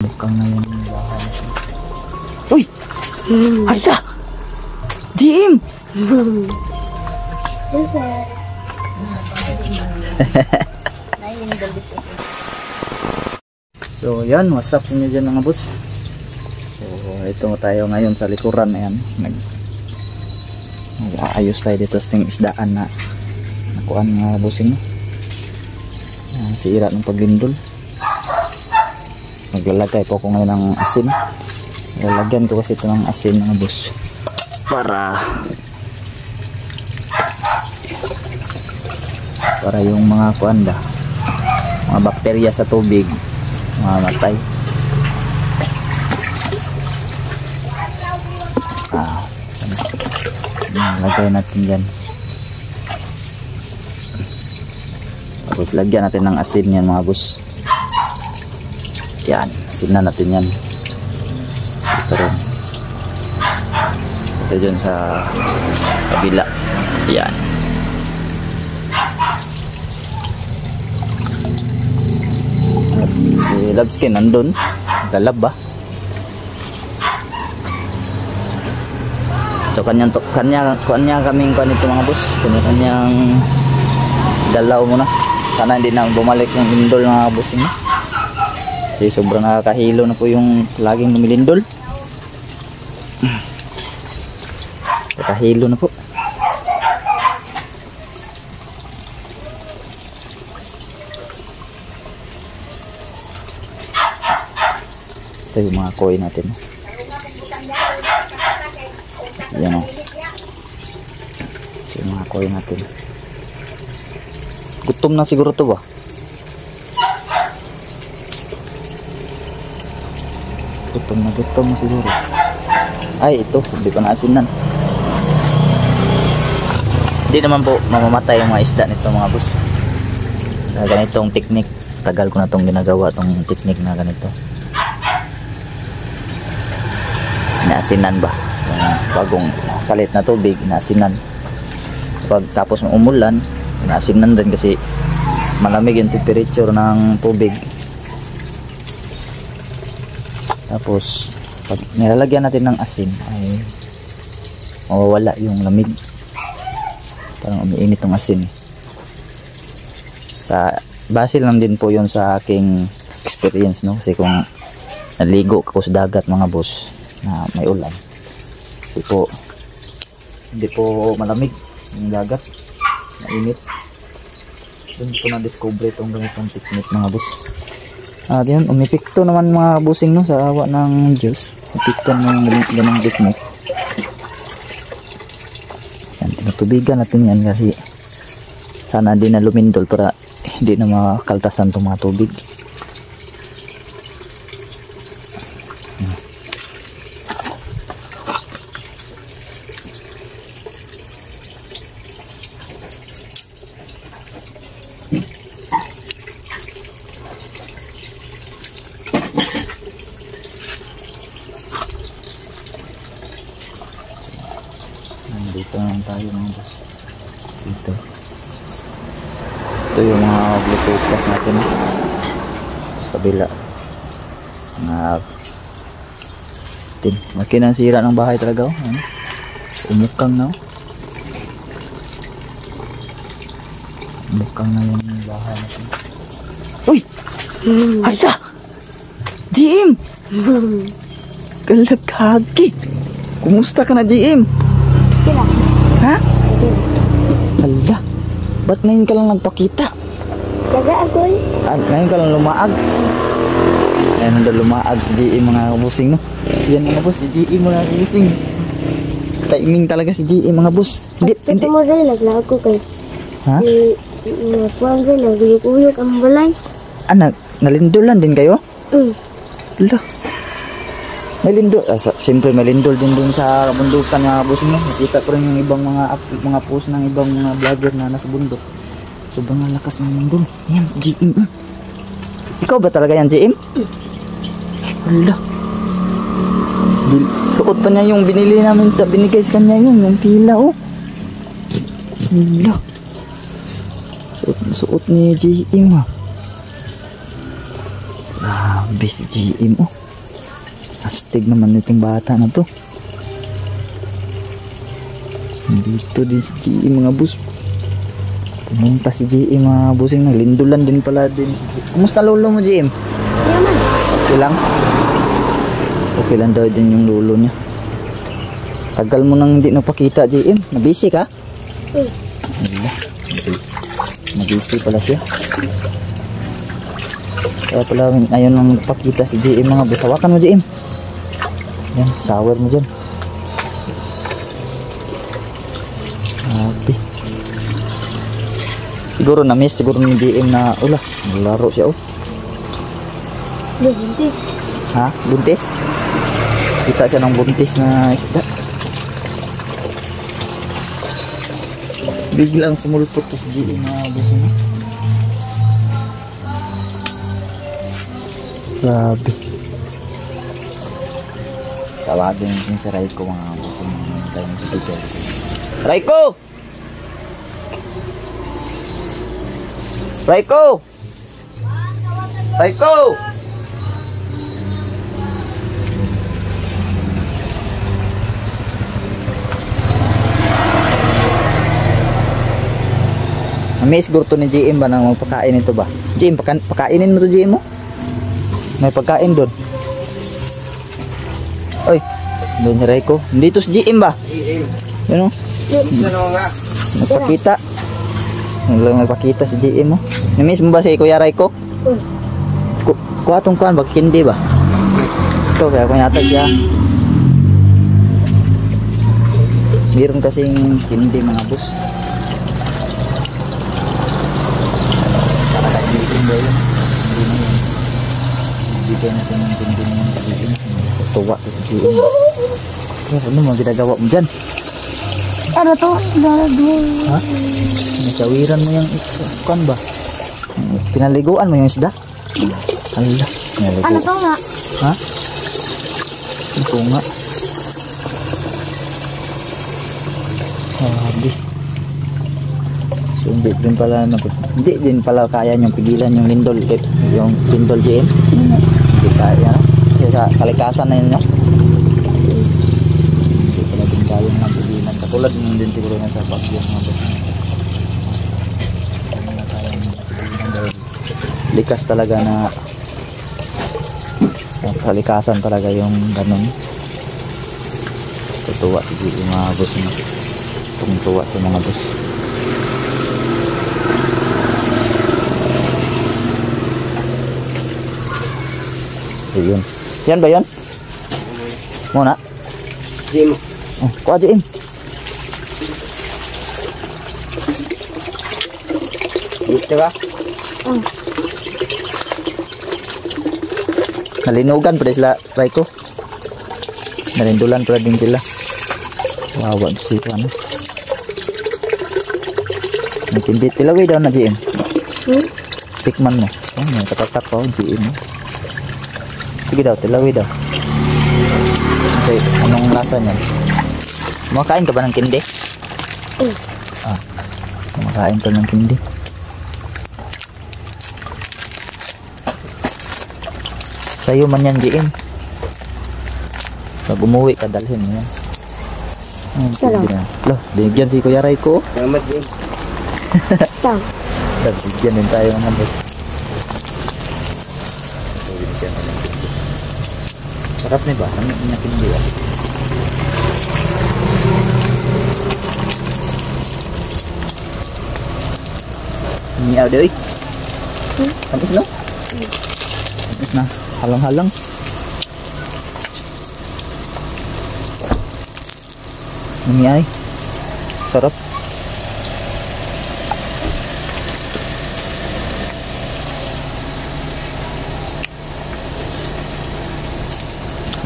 Mukhang na yung bahay natin. Uy! Ada! Jim! So yan, what's up nyo dyan mga boss. So ito tayo ngayon sa likuran. Ayan, nag-aayos tayo dito sa ting isdaan na nakuhaan mga bossing. Sira ng paglindol. Maglalagay po ako ngayon ng asin. Lalagyan ko kasi ito ng asin mga boss para yung mga kuanda, mga bakterya sa tubig mamatay. Lagay natin dyan. Tapos lagyan natin ng asin yan mga boss. Yan, asin na natin yan. Ito rin. Ito dyan sa kabila. Yan. Si Labskin nandun. Galab ba? So kanya kaming kuan ito mga boss. Kanyang dalaw muna. Sana hindi na bumalik yung lindol mga boss niya. Kasi sobrang nakakahilo na po yung laging lumilindol. Nakahilo na po. Ito yung mga koi natin. Yan o. Ito yung mga koi natin. Gutom na siguro ito ba? Gutom na siguro. Ay ito, hindi pa naasinan. Hindi naman po mamamatay yung mga isda nito mga boss. Sa ganitong teknik, tagal ko na itong ginagawa, itong teknik na ganito. Inaasinan ba? Yung bagong kalit na tubig, inaasinan. Pag tapos ng umulan, inaasinan din kasi malamig yung temperature ng tubig. Tapos pag nilalagyan natin ng asin ay mawawala yung lamig. Parang umiinit ng asin. Sa base lang din po yun sa aking experience, no? Kasi kung naligo ako sa dagat mga boss na may ulan, hindi po malamig yung dagat, mainit. Doon ko na-discover itong ganitong technique mga boss. Yan, umipikto naman mga bossing, no? Sa awa ng Diyos, umipikto naman yung ganitong technique. Yan, tinutubigan natin yan kasi sana di na lumindol para hindi na makakaltasan itong mga tubig. Dito naman tayo mga boss. Ito yung mga bluetooth natin sa kabila. Maki na sira ng bahay talaga. Umukang na. Umukang na yung bahay natin. Uy! Ada! GM! Galagagi! Kumusta ka na GM? Ha? Ala, ba't ngayon ka lang nagpakita? Daga ako eh. Ngayon ka lang lumaag. Ayan na lumaag si GE mga kabusing, no? Yan mga boss, si GE mga kabusing. Timing talaga si GE mga boss. Hindi mo rin naglaag ko kayo. Ha? Nakuhaan rin, naguyok-uyok ang balay. Nalindulan din kayo? Ala. May lindol, siyempre may lindol din dun sa bundukan mga boss, no? Nakita ko rin yung ibang mga post ng ibang mga vlogger na nasa bundok. Sobrang lakas ng lindol. Yan, GM. Ikaw ba talaga yan, GM? Hala. Suot pa niya yung binili namin sa binigay sa kanya yung pila, oh. Hala. Suot ni GM, ha. Grabe si GM oh. Astig naman itong bata na to. Dito din si GM mga boss. Pumunta si GM mga bossing. Lindulan din pala din si GM. Kumusta lolo mo GM? Yaman. Okay lang? Okay lang daw din yung lolo niya. Tagal mo nang hindi napakita GM. Nabisi ka? Wala. Nabisi pala siya. Kaya pala ngayon nang napakita si GM mga boss. Hawakan mo GM. Yan, shower mo dyan. Grabe. Siguro na-miss siguro ni GM na ula, laro siya oh. Buntis. Ha? Buntis? Kita siya ng buntis na isda. Biglang sumulpot ko si GM na buso na. Grabe. Tawagin yung si Raiko mga buso na. Raiko! Raiko! Raiko! May siguro to ni GM ba nang magpakain ito ba? GM, pakainin mo to GM mo? May pagkain doon. Oy, doon si Raiko. Dito si GM ba? GM. Yun o. Nagpakita. Nagpakita si GM mo. Namiss mo ba si Kuya Raiko? Kuha tong kuhan ba? Hindi ba? Ito kaya kunyata siya. Meron kasing hindi mga boss. Para kahit hindi ba yun? Hindi na yun. Hindi kaya natin yung hindi na yung GM. Tuwa to si GM. Ano mga ginagawa mo dyan? Ano to? Ha? Nasawiran mo yung kuhan ba? Pinaliguan mo yung isda? Hala, pinaliguan. Ano to nga? Ha? Ito nga. Sabi. So, hindi din pala kaya niyong pigilan yung lindol, yung lindol GM. Hindi kaya. Kasi sa kalikasan na yun nyo. Hindi pala din kaya ng pigilan. Katulad nyo din siguro nga sa bagyo mga boss. Likas talaga na sa kalikasan talaga yung ganun. Tutuwa si GM mga boss mo. Tungtuwa sa mga boss. Yun. Yan ba yun? Muna? GM. Oh, kuha GM. Gusto ba? Nalinugan pa sila, Raiko. Nalindulan pa din sila. Wawa si ano. Nagtindi tilaway daw na GM. Tikman mo. Oh, may katatak pa GM. Sige daw, tilaway daw. Kasi anong lasa niyan? Kumakain ka ba ng kindi? Ah, kumakain ka ng kindi. Sa'yo man yan, GM. Pag umuwi ka, dalhin mo yan. Loh, binigyan si Kuya Raiko. Salamat, GM. Bigyan din tayo mga boss. Sarap na ba? Ano yung nakindi ah? Niyaw doy. Tamis no? Tamis na. Halang-halang. Niyay. Sarap.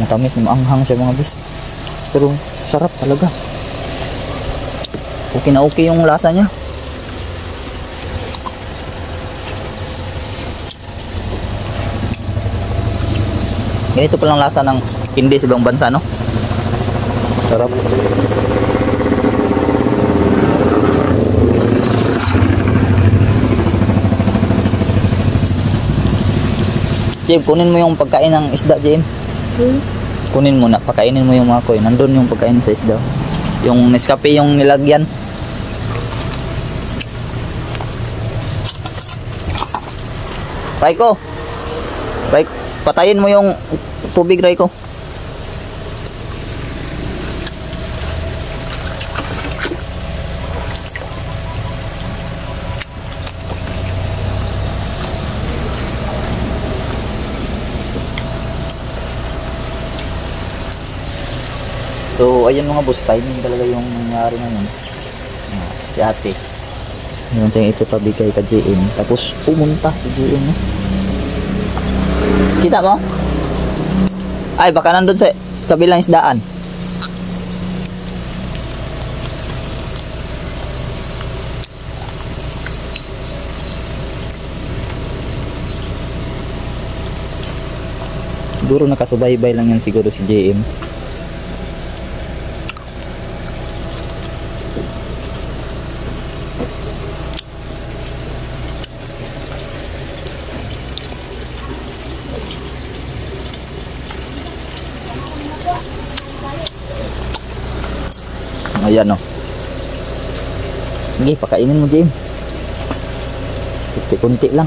Matamis, maanghang siya mga boss. Pero sarap talaga. Okay na okay yung lasa niya. Ganito palang lasa ng hindi sa ibang bansa, no? Sarap. Jim, kunin mo yung pagkain ng isda, Jim. Kunin mo na, pakainin mo yung mga koy. Nandun yung pagkain sa isda. Yung Nescafe yung nilagyan. Raiko. Raiko, patayin mo yung tubig, Raiko. So, ayun mga boss, timing talaga yung nangyari ngayon. Si ate. Yun siyang ipapabigay ka JM. Tapos pumunta si JM. No? Kita mo? Ay, baka nandun sa kabilang isdaan. Siguro nakasubaybay lang yan siguro si JM. Ayan o. Sige, pakainin mo, Jim. Kunti-kunti lang.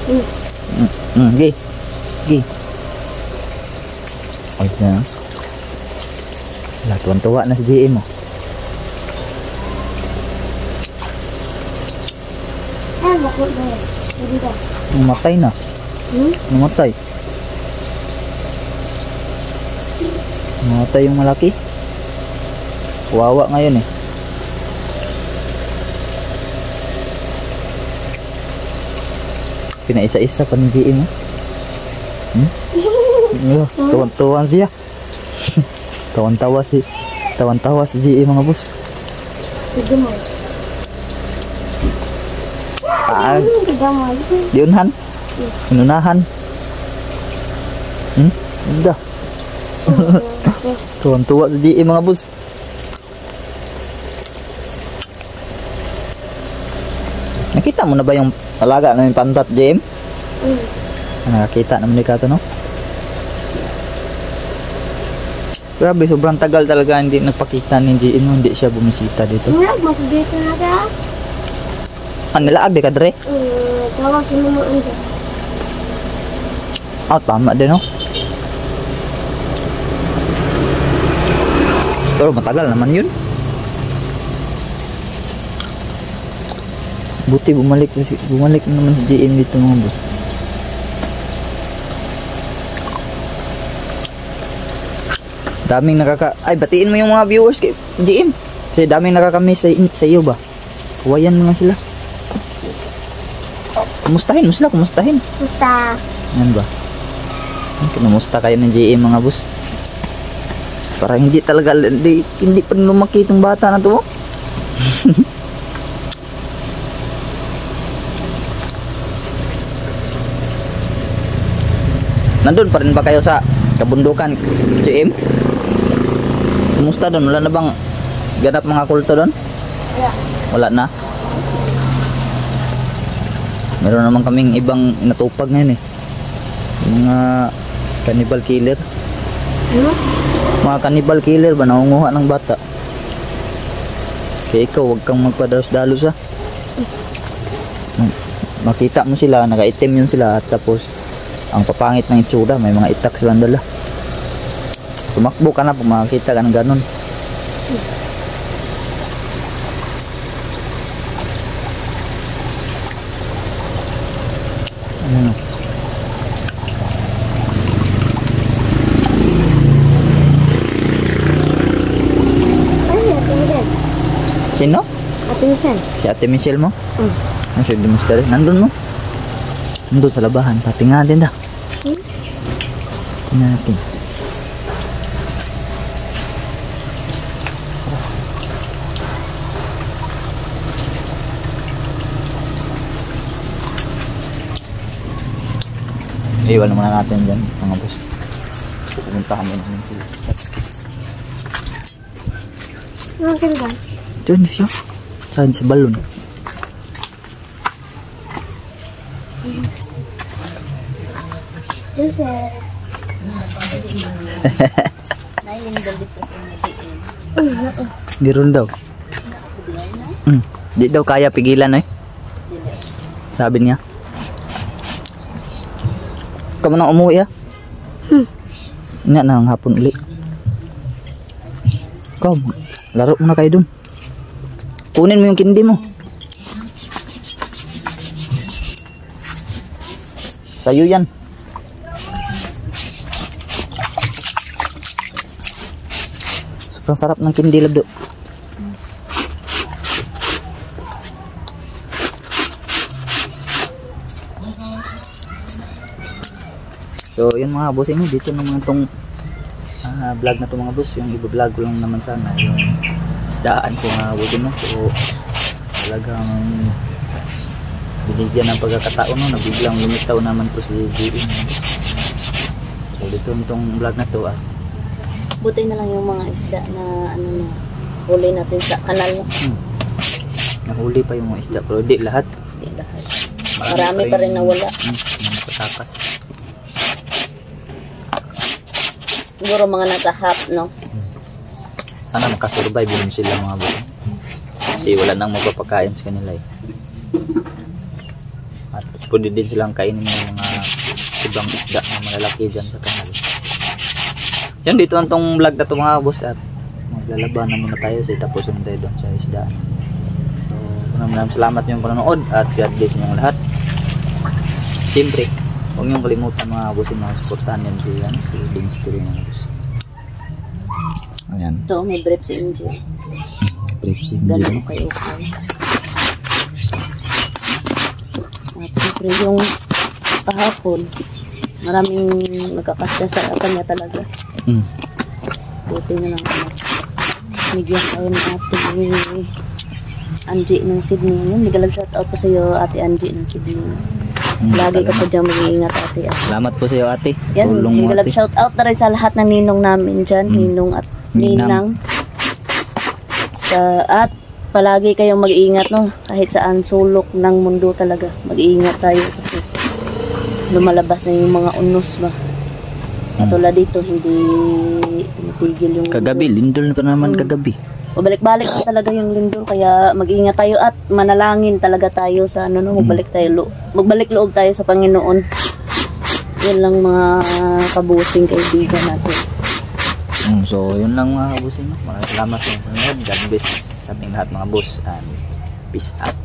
Sige. Sige. Ay, na. Wala, tuwan-tuwa na si Jim o. Namatay na. Namatay. Namatay yung malaki. Wawa ngayon eh. Pinaisa-isa pa ng GM. Tawan-tawan siya. Tawan-tawa si GM mga boss. Diunhan. Inunahan. Udah. Tuwan-tuwa si GM mga boss. Nakita mo na ba yung alaga namin pantat, GM? Nakakita naman ni Kato, no? Grabe, sobrang tagal talaga hindi nagpakita ni GM, no? Hindi siya bumisita dito. Dito na ka? Ano, nilaag di ka, Dre? Tawag ko naman ito. Tama din, no? Pero matagal naman yun. Buti bumalik naman si GM dito mga boss. Daming ay, batiin mo yung mga viewers kay GM. Kasi daming nakakamiss sa iyo ba. Kuwayan mo nga sila. Kumustahin mo sila, kumustahin. Kumusta? Yan ba? Kumusta kayo ng GM mga boss? Parang hindi talaga, hindi pa lumaki itong bata na to. Nandun pa rin ba kayo sa kabundukan, GM? Kumusta doon? Wala na bang ganap mga kulto doon? Wala na? Meron naman kaming ibang natupag ngayon eh. Mga cannibal killer. Mga cannibal killer ba? Nangunguha ng bata. Kaya ikaw, huwag kang magpadalos-dalos ha. Makita mo sila, naka-itim yun sila at tapos ang papangit ng itsura, may mga itak silang dala. Tumakbo ka na kung makakita ka ng ganun. Ano? Sino? Ate Michelle. Si Ate Michelle mo? Ano siya demonstrate? Nandun mo? Nandun sa labahan. Patingan din dah. Tingnan natin. Iwan naman natin dyan mga boss. Pumuntahan mo naman sila. Ano ba? Diyan siya. Saan si balon? Nailindol dito sa mga Meron daw. Di daw kaya pigilan eh. Sabi niya. Kamu na umuwi ah? Nga na ng hapon ulit. Kom, laro muna kayo dun. Kunin mo yung kindi mo. Sa'yo yan. Sobrang sarap ng kindi labdo. So yun mga boss, dito naman itong vlog na to mga boss. Yung i-vlog ko lang naman sana yung isdaan ko mga boss, no? So talagang binigyan ng pagkakataon, no? Nabiglang lumitaw naman to si G.E. So dito itong vlog na to buti na lang yung mga isda na ano na huli natin sa kanal. Nahuli pa yung mga isda pero di lahat. Di lahat. Marami pa rin nawala. Mga patakas. Siguro mga natahap, no? Sana makasurvive din sila mga boss. Kasi wala nang magpapakain sa kanila eh. At pwede din silang kainin ng mga ibang isda na malalaki dyan sa kanal. Yan, dito ang tong vlog na to mga boss at maglalabanan muna tayo sa tapusin tayo doon sa isdaan. So maraming salamat sa inyong panonood at God bless ninyong lahat. Siyempre huwag niyong kalimutan mga boss yung mga supportahan yan si Dingster mga boss. Ayan, Ito, may brief si Inji. brief si Ganun kayo kayo. At siyempre yung kahapon, maraming nagkakasya sa kanya talaga. Buti na lang ano. Bigyan kayo ng ating Angie ng Sydney. Yun, shout out po sa iyo Ate Angie ng Sydney. Lagi ka po dyan mag-iingat ate. Salamat po sa iyo ate. Yan, Tulong mo ate. shout out na rin sa lahat ng ninong namin dyan. Ninong at ninang. At palagi kayong mag-iingat, no? Kahit saan sulok ng mundo talaga. Mag-iingat tayo kasi lumalabas na yung mga unos ba. Katulad dito, hindi tumitigil yung Kagabi, lindol pa naman kagabi. Mabalik-balik na talaga yung lindol, kaya mag-iingat tayo at manalangin talaga tayo sa ano, no? Magbalik loob tayo sa Panginoon. Yan lang mga kabusing kaibigan natin. So yun lang mga kabusing. Maraming salamat sa panonood. God bless sa ating lahat mga boss and peace out.